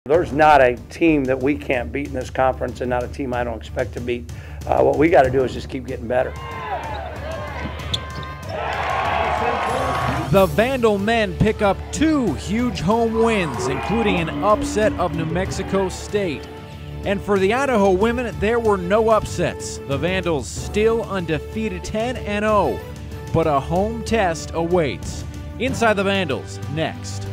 There's not a team that we can't beat in this conference, and not a team I don't expect to beat. What we got to do is just keep getting better. The Vandal men pick up 2 huge home wins, including an upset of New Mexico State. And for the Idaho women, there were no upsets. The Vandals still undefeated 10-0, but a home test awaits. Inside the Vandals, next.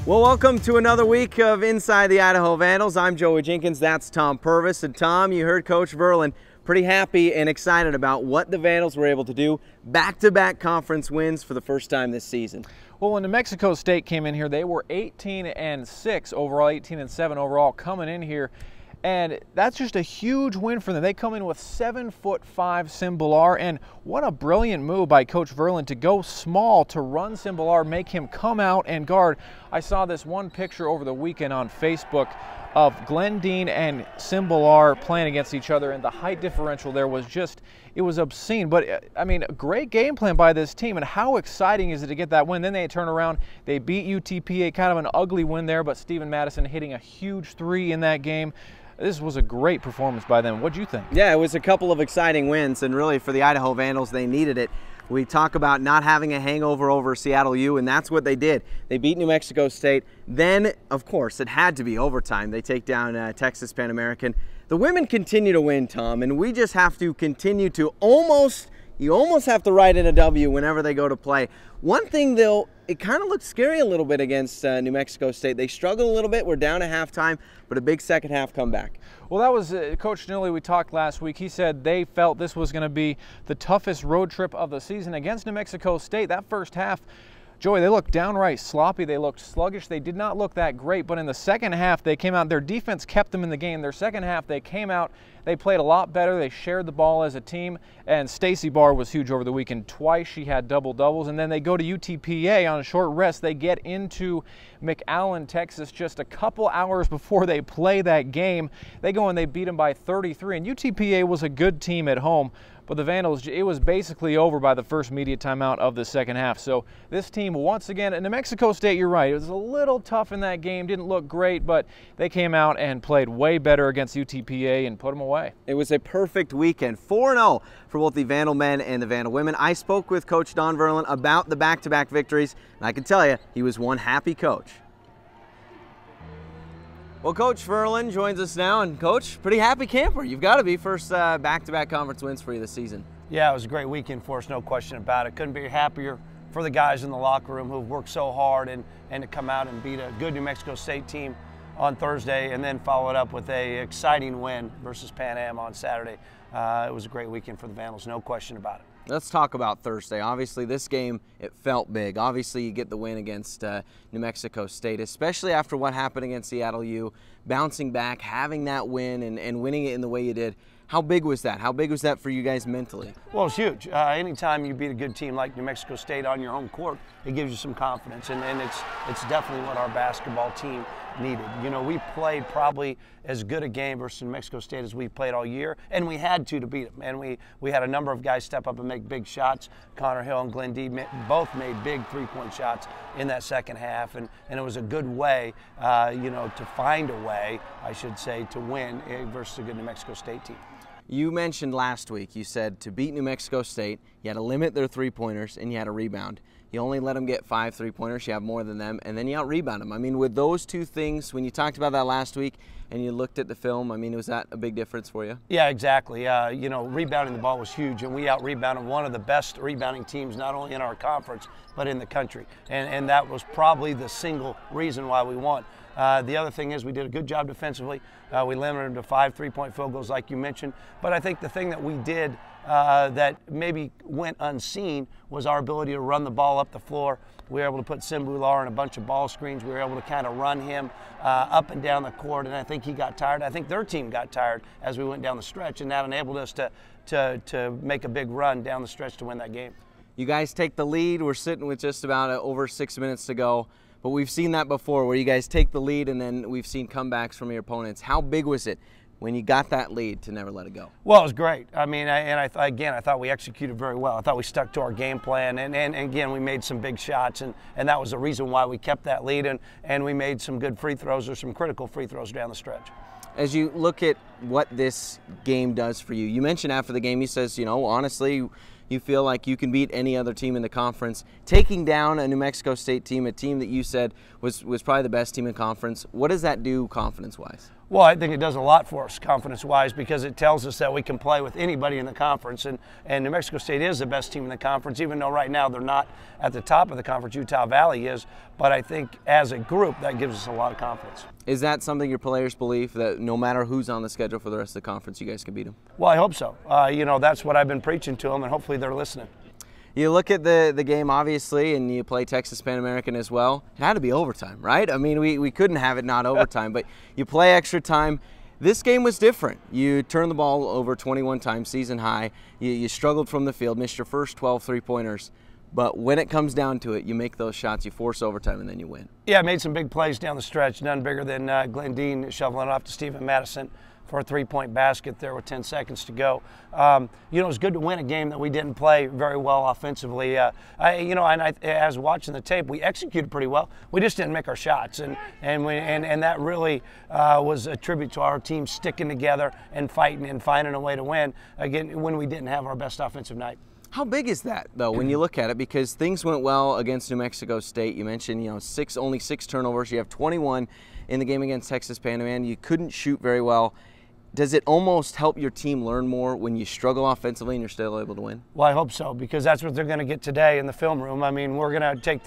Well, welcome to another week of Inside the Idaho Vandals. I'm Joey Jenkins, that's Tom Purvis. And Tom, you heard Coach Verlin pretty happy and excited about what the Vandals were able to do. Back-to-back conference wins for the first time this season. Well, when New Mexico State came in here, they were 18-6 overall, 18-7 overall coming in here. And that's just a huge win for them. They come in with 7'5" Cimbalar, and what a brilliant move by Coach Verlin to go small, to run Cimbalar, make him come out and guard. I saw this one picture over the weekend on Facebook of Glendine and Cimbalar playing against each other, and the height differential there was just, it was obscene. But I mean, a great game plan by this team, and how exciting is it to get that win? Then they turn around, they beat UTPA, kind of an ugly win there, but Steven Madison hitting a huge 3 in that game. This was a great performance by them. What do you think? Yeah, it was a couple of exciting wins, and really for the Idaho Vandals, they needed it. We talk about not having a hangover over Seattle U, and that's what they did. They beat New Mexico State. Then, of course, it had to be overtime. They take down Texas Pan American. The women continue to win, Tom, and we just have to continue to you almost have to write in a W whenever they go to play. One thing, though, it kind of looked scary a little bit against New Mexico State. They struggled a little bit. We're down at halftime, but a big second half comeback. Well, that was Coach Nilly. We talked last week. He said they felt this was going to be the toughest road trip of the season against New Mexico State. That first half, Joey, they looked downright sloppy. They looked sluggish. They did not look that great, but in the second half, they came out. Their defense kept them in the game. Their second half, they came out. They played a lot better. They shared the ball as a team, and Stacey Barr was huge over the weekend. Twice she had double-doubles, and then they go to UTPA on a short rest. They get into McAllen, Texas, just a couple hours before they play that game. They go and they beat them by 33, and UTPA was a good team at home. But the Vandals, it was basically over by the first media timeout of the second half. So this team, once again, and New Mexico State, you're right, it was a little tough in that game, didn't look great, but they came out and played way better against UTPA and put them away. It was a perfect weekend, 4-0 for both the Vandal men and the Vandal women. I spoke with Coach Don Verlin about the back-to-back victories, and I can tell you, he was one happy coach. Well, Coach Verlin joins us now, and Coach, pretty happy camper. You've got to be. First back-to-back conference wins for you this season. Yeah, it was a great weekend for us, no question about it. Couldn't be happier for the guys in the locker room who've worked so hard and to come out and beat a good New Mexico State team on Thursday and then follow it up with a exciting win versus Pan Am on Saturday. It was a great weekend for the Vandals, no question about it. Let's talk about Thursday. Obviously, this game, it felt big. Obviously, you get the win against New Mexico State, especially after what happened against Seattle U, bouncing back, having that win and winning it in the way you did. How big was that? How big was that for you guys mentally? Well, it's huge. Anytime you beat a good team like New Mexico State on your home court, it gives you some confidence, and it's definitely what our basketball team needed. You know, we played probably as good a game versus New Mexico State as we've played all year, and we had to beat them. And we had a number of guys step up and make big shots. Connor Hill and Glenn Deed both made big three-point shots in that second half, and it was a good way, you know, to find a way, I should say, to win versus a good New Mexico State team. You mentioned last week, you said to beat New Mexico State, you had to limit their three-pointers and you had to rebound. You only let them get 5 three-pointers, you have more than them, and then you out-rebound them. I mean, with those two things, when you talked about that last week and you looked at the film, I mean, was that a big difference for you? Yeah, exactly. You know, rebounding the ball was huge, and we out-rebounded one of the best rebounding teams, not only in our conference, but in the country. And that was probably the single reason why we won. The other thing is we did a good job defensively. We limited them to 5 three-point field goals like you mentioned. But I think the thing that we did that maybe went unseen was our ability to run the ball up the floor. We were able to put Cimbalar in a bunch of ball screens. We were able to kind of run him up and down the court, and I think he got tired. I think their team got tired as we went down the stretch, and that enabled us to make a big run down the stretch to win that game. You guys take the lead. We're sitting with just about over 6 minutes to go. But we've seen that before where you guys take the lead and then we've seen comebacks from your opponents. How big was it when you got that lead to never let it go? Well, it was great. I mean, I thought we executed very well. I thought we stuck to our game plan, and again, we made some big shots, and that was the reason why we kept that lead, and we made some good free throws, or some critical free throws down the stretch. As you look at what this game does for you, you mentioned after the game, you says, you know, honestly, you feel like you can beat any other team in the conference. Taking down a New Mexico State team, a team that you said was probably the best team in conference, what does that do confidence-wise? Well, I think it does a lot for us confidence-wise, because it tells us that we can play with anybody in the conference, and New Mexico State is the best team in the conference, even though right now they're not at the top of the conference. Utah Valley is, but I think as a group that gives us a lot of confidence. Is that something your players believe, that no matter who's on the schedule for the rest of the conference, you guys can beat them? Well, I hope so. You know, that's what I've been preaching to them, and hopefully they're listening. You look at the game, obviously, and you play Texas Pan American as well. It had to be overtime, right? I mean, we couldn't have it not overtime, but you play extra time. This game was different. You turned the ball over 21 times, season high. You struggled from the field, missed your first 12 three-pointers. But when it comes down to it, you make those shots, you force overtime, and then you win. Yeah, I made some big plays down the stretch, none bigger than Glendine shoveling it off to Stephen Madison for a three-point basket there with 10 seconds to go. You know, it was good to win a game that we didn't play very well offensively. As watching the tape, we executed pretty well. We just didn't make our shots, and that really was a tribute to our team sticking together and fighting and finding a way to win again when we didn't have our best offensive night. How big is that, though, when you look at it? Because things went well against New Mexico State. You mentioned, you know, only six turnovers. You have 21 in the game against Texas Pan Am. You couldn't shoot very well. Does it almost help your team learn more when you struggle offensively and you're still able to win? Well, I hope so, because that's what they're going to get today in the film room. I mean, we're going to take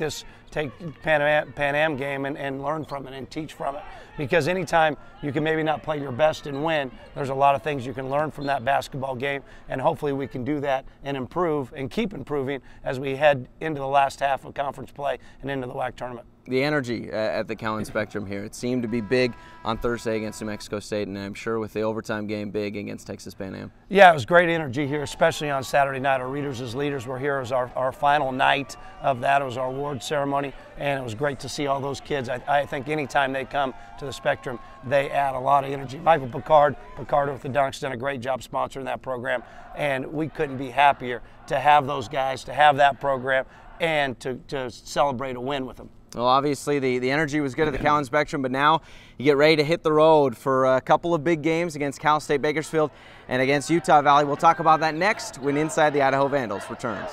Pan Am game and learn from it and teach from it. Because anytime you can maybe not play your best and win, there's a lot of things you can learn from that basketball game, and hopefully we can do that and improve and keep improving as we head into the last half of conference play and into the WAC tournament. The energy at the Cowan Spectrum here, it seemed to be big on Thursday against New Mexico State, and I'm sure with the overtime game big against Texas Pan Am. Yeah, it was great energy here, especially on Saturday night. Our Readers as Leaders were here as our final night of that. It was our award ceremony, and it was great to see all those kids. I think anytime they come to the Spectrum, they add a lot of energy. Michael Picardo with the Dunks done a great job sponsoring that program, and we couldn't be happier to have those guys, to have that program, and to celebrate a win with them. Well, obviously the energy was good at the Cowan Spectrum, but now you get ready to hit the road for a couple of big games against Cal State Bakersfield and against Utah Valley. We'll talk about that next when Inside the Idaho Vandals returns.